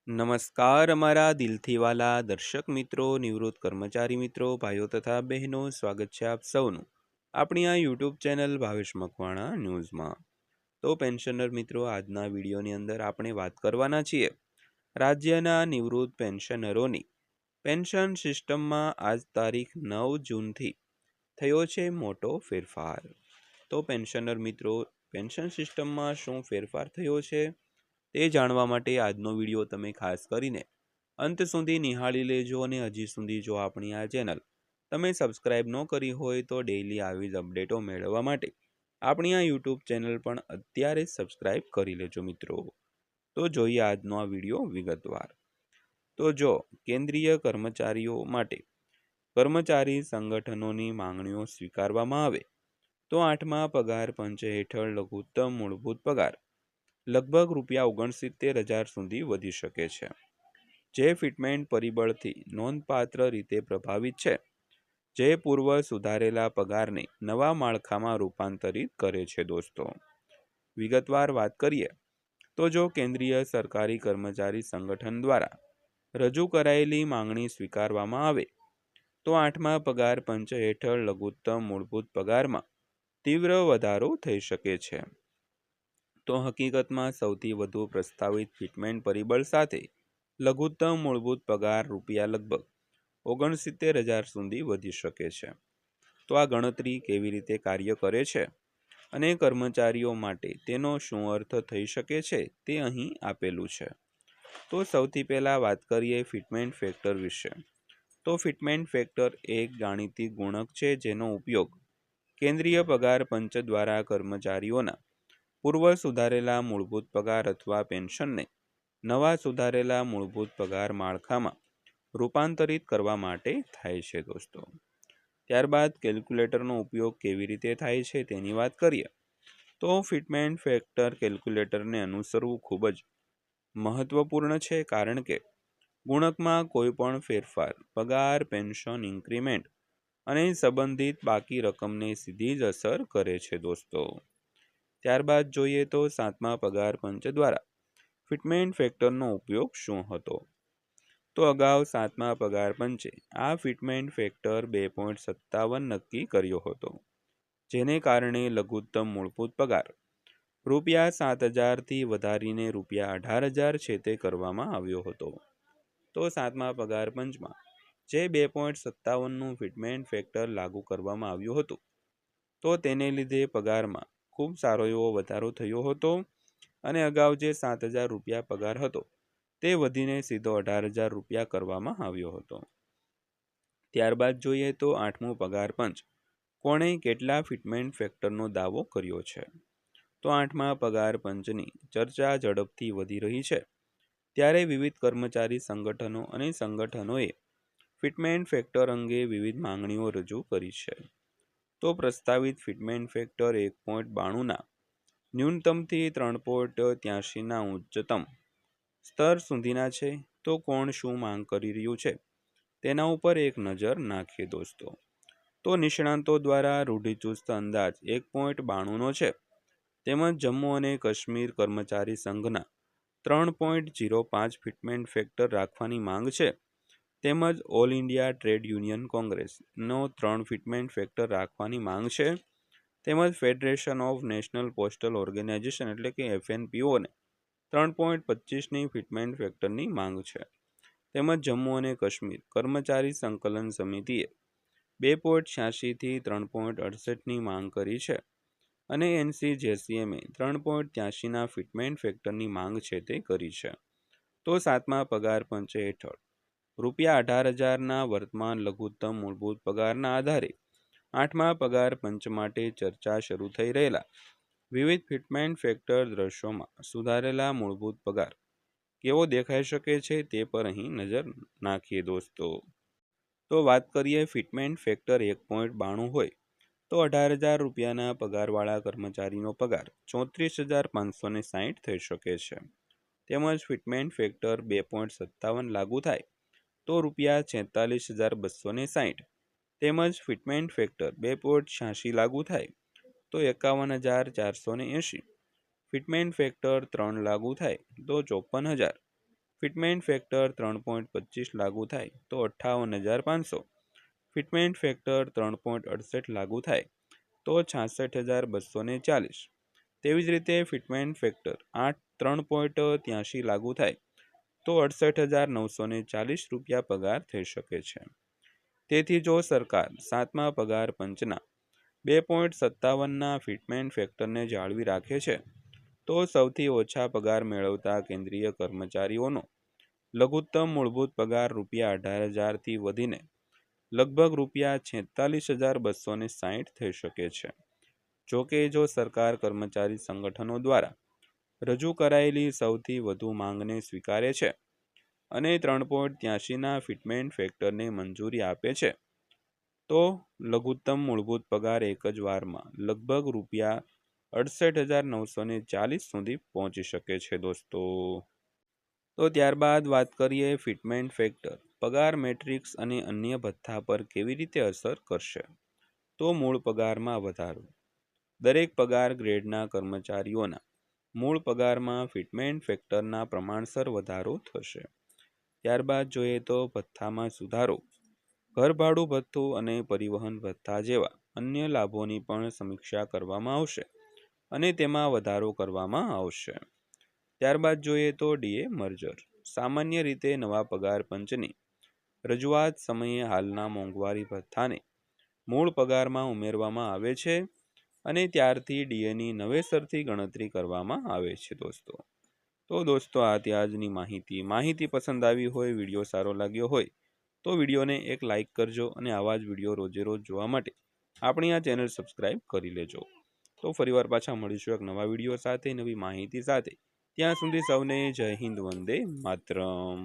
નમસ્કાર અમારા દિલથી વાલા દર્શક મિત્રો, નિવૃત્ત કર્મચારી મિત્રો, ભાઈઓ તથા બહેનો, સ્વાગત છે આપ સૌનું આપણી આ યુટ્યુબ ચેનલ ભાવેશ મકવાણા ન્યૂઝમાં। તો પેન્શનર મિત્રો, આજના વિડીયોની અંદર આપણે વાત કરવાના છીએ રાજ્યના નિવૃત્ત પેન્શનરોની પેન્શન સિસ્ટમમાં આજ તારીખ 9 જૂનથી થયો છે મોટો ફેરફાર। તો પેન્શનર મિત્રો, પેન્શન સિસ્ટમમાં શું ફેરફાર થયો છે તે જાણવા માટે આજનો વિડીયો તમે ખાસ કરીને અંત સુધી નિહાળી લેજો। અને હજી સુધી જો આપણી આ ચેનલ તમે સબસ્ક્રાઇબ ન કરી હોય તો ડેઈલી આવી જ અપડેટો મેળવવા માટે આપણી આ યુટ્યુબ ચેનલ પણ અત્યારે સબસ્ક્રાઇબ કરી લેજો મિત્રો। તો જોઈએ આજનો આ વિડીયો વિગતવાર। તો જો કેન્દ્રીય કર્મચારીઓ માટે કર્મચારી સંગઠનોની માંગણીઓ સ્વીકારવામાં આવે તો 8મા પગાર પંચ હેઠળ લઘુત્તમ મૂળભૂત પગાર લગભગ ₹69,000 સુધી વધી શકે છે, જે ફિટમેન્ટ પરિબળથી નોંધપાત્ર રીતે પ્રભાવિત છે, જે પૂર્વ સુધારેલા પગારને નવા માળખામાં રૂપાંતરિત કરે છે। દોસ્તો, વિગતવાર વાત કરીએ તો જો કેન્દ્રીય સરકારી કર્મચારી સંગઠન દ્વારા રજૂ કરાયેલી માંગણી સ્વીકારવામાં આવે તો 8મા પગાર પંચ હેઠળ લઘુત્તમ મૂળભૂત પગારમાં તીવ્ર વધારો થઈ શકે છે। તો હકીકતમાં સૌથી વધુ પ્રસ્તાવિત ફિટમેન્ટ પરિબળ સાથે લઘુત્તમ મૂળભૂત પગાર લગભગ ₹69,000 સુધી વધી શકે છે। તો આ ગણતરી કેવી રીતે કાર્ય કરે છે અને કર્મચારીઓ માટે તેનો શું અર્થ થઈ શકે છે તે અહીં આપેલું છે। તો સૌથી પહેલા વાત કરીએ ફિટમેન્ટ ફેક્ટર વિશે। તો ફિટમેન્ટ ફેક્ટર એક ગાણિતિક ગુણક છે જેનો ઉપયોગ કેન્દ્રીય પગાર પંચ દ્વારા કર્મચારીઓના પૂર્વ સુધારેલા મૂળભૂત પગાર અથવા પેન્શનને નવા સુધારેલા મૂળભૂત પગાર માળખામાં રૂપાંતરિત કરવા માટે થાય છે। દોસ્તો, ત્યારબાદ કેલ્ક્યુલેટરનો ઉપયોગ કેવી રીતે થાય છે તેની વાત કરીએ તો ફિટમેન્ટ ફેક્ટર કેલ્ક્યુલેટરને અનુસરવું ખૂબ જ મહત્વપૂર્ણ છે, કારણ કે ગુણકમાં કોઈ પણ ફેરફાર પગાર, પેન્શન ઇન્ક્રીમેન્ટ અને સંબંધિત બાકી રકમને સીધી જ અસર કરે છે। દોસ્તો, ત્યારબાદ જોઈએ તો 7મા પગાર પંચ દ્વારા ફિટમેન્ટ ફેક્ટરનો ઉપયોગ શું હતો। તો અગાઉ 7મા પગાર પંચે આ ફિટમેન્ટ ફેક્ટર 2.57 નક્કી કર્યો હતો, જેને કારણે લઘુત્તમ મૂળભૂત પગાર ₹7,000 થી વધારીને ₹18,000 છે તે કરવામાં આવ્યો હતો। તો 7મા પગાર પંચમાં જે 2.57નું ફિટમેન્ટ ફેક્ટર લાગુ કરવામાં આવ્યું હતું, તો તેને લીધે પગારમાં ખૂબ સારો એવો વધારો થયો હતો અને અગાઉ જે ₹7,000 પગાર હતો તે વધીને સીધો ₹18,000 કરવામાં આવ્યો હતો। ત્યારબાદ જોઈએ તો 8મું પગાર પંચ કોણે કેટલા ફિટમેન્ટ ફેક્ટરનો દાવો કર્યો છે। તો 8મા પગાર પંચની ચર્ચા ઝડપથી વધી રહી છે, ત્યારે વિવિધ કર્મચારી સંગઠનો અને સંગઠનોએ ફિટમેન્ટ ફેક્ટર અંગે વિવિધ માંગણીઓ રજૂ કરી છે। તો પ્રસ્તાવિત ફિટમેન્ટ ફેક્ટર 1.92ના ન્યૂનતમથી 3.83ના ઉચ્ચતમ સ્તર સુધીના છે। તો કોણ શું માંગ કરી રહ્યું છે તેના ઉપર એક નજર નાખીએ। દોસ્તો, તો નિષ્ણાતો દ્વારા રૂઢિચુસ્ત અંદાજ 1.92નો છે, તેમજ જમ્મુ અને કાશ્મીર કર્મચારી સંઘના 3.05 ફિટમેન્ટ ફેક્ટર રાખવાની માંગ છે, તેમજ ઓલ ઇન્ડિયા ટ્રેડ યુનિયન કોંગ્રેસનો 3 ફિટમેન્ટ ફેક્ટર રાખવાની માંગ છે, તેમજ federation of national postal organisation એટલે કે FNPOને 3.25ની ફિટમેન્ટ ફેક્ટરની માંગ છે, તેમજ જમ્મુ અને કાશ્મીર કર્મચારી સંકલન સમિતિએ 2.86થી 3.68ની માંગ કરી છે અને NCJCMએ 3.83ના ફિટમેન્ટ ફેક્ટરની માંગ છે તે કરી છે। તો 7મા પગાર પંચ હેઠળ ₹18,000ના વર્તમાન લઘુત્તમ મૂળભૂત પગારના આધારે 8મા પગાર પંચ માટે ચર્ચા શરૂ થઈ રહેલા વિવિધ ફિટમેન્ટ ફેક્ટર દ્રશ્યોમાં સુધારેલા મૂળભૂત પગાર કેવો દેખાઈ શકે છે તે પર અહીં નજર નાખીએ। દોસ્તો, તો વાત કરીએ ફિટમેન્ટ ફેક્ટર 1.92 હોય તો ₹18,000ના પગારવાળા કર્મચારીનો પગાર ₹34,560 થઈ શકે છે, તેમજ ફિટમેન્ટ ફેક્ટર 2.57 લાગુ થાય તો ₹46,260, તેમજ ફિટમેન્ટ ફેક્ટર 2.86 લાગુ થાય તો ₹51,480, ફિટમેન્ટ ફેક્ટર 3 લાગુ થાય તો ₹54,000, ફિટમેન્ટ ફેક્ટર 3.25 લાગુ થાય તો 58,500, ફિટમેન્ટ ફેક્ટર 3.68 લાગુ થાય તો 66,240. તેવી જ રીતે ફિટમેન્ટ ફેક્ટર 3.83 લાગુ થાય તો 68,940 રૂપિયા પગાર થઈ શકે છે. તેથી જો સરકાર 7મા પગાર પંચના 2.57ના ફિટમેન્ટ ફેક્ટરને જાળવી રાખે છે તો સૌથી ઓછા પગાર મેળવતા કેન્દ્રીય કર્મચારીઓનો લઘુત્તમ મૂળભૂત પગાર રૂપિયા 18,000થી વધીને લગભગ રૂપિયા 46,260 થઈ શકે છે. જોકે જો સરકાર કર્મચારી સંગઠનો દ્વારા રજૂ કરાયેલી સૌથી વધુ માંગને સ્વીકારે છે અને 3.83ના ફિટમેન્ટ ફેક્ટરને મંજૂરી આપે છે તો લઘુત્તમ મૂળભૂત પગાર એક જ વારમાં લગભગ રૂપિયા 68,940 સુધી પહોંચી શકે છે દોસ્તો. તો ત્યારબાદ વાત કરીએ ફિટમેન્ટ ફેક્ટર પગાર મેટ્રિક્સ અને અન્ય ભથ્થા પર કેવી રીતે અસર કરશે. તો મૂળ પગારમાં વધારો. દરેક પગાર ગ્રેડના કર્મચારીઓના મૂળ પગારમાં ફિટમેન્ટ ફેક્ટરના પ્રમાણસર વધારો થશે. ત્યારબાદ જોઈએ તો ભથ્થામાં સુધારો. ઘરભાડું ભથ્થું અને પરિવહન ભથ્થા જેવા અન્ય લાભોની પણ સમીક્ષા કરવામાં આવશે અને તેમાં વધારો કરવામાં આવશે. ત્યારબાદ જોઈએ તો ડીએ મર્જર. સામાન્ય રીતે નવા પગાર પંચની રજૂઆત સમયે હાલના મોંઘવારી ભથ્થાને મૂળ પગારમાં ઉમેરવામાં આવે છે અને ત્યારથી ડીએની નવેસરથી ગણતરી કરવામાં આવે છે દોસ્તો. તો દોસ્તો આ આજની માહિતી પસંદ આવી હોય, વિડીયો સારો લાગ્યો હોય તો વિડીયોને એક લાઇક કરજો અને આવા જ વિડીયો રોજે રોજ જોવા માટે આપણી આ ચેનલ સબસ્ક્રાઈબ કરી લેજો. તો ફરીવાર પાછા મળીશું એક નવા વિડીયો સાથે, નવી માહિતી સાથે. ત્યાં સુધી સૌને જય હિન્દ, વંદે માતરમ.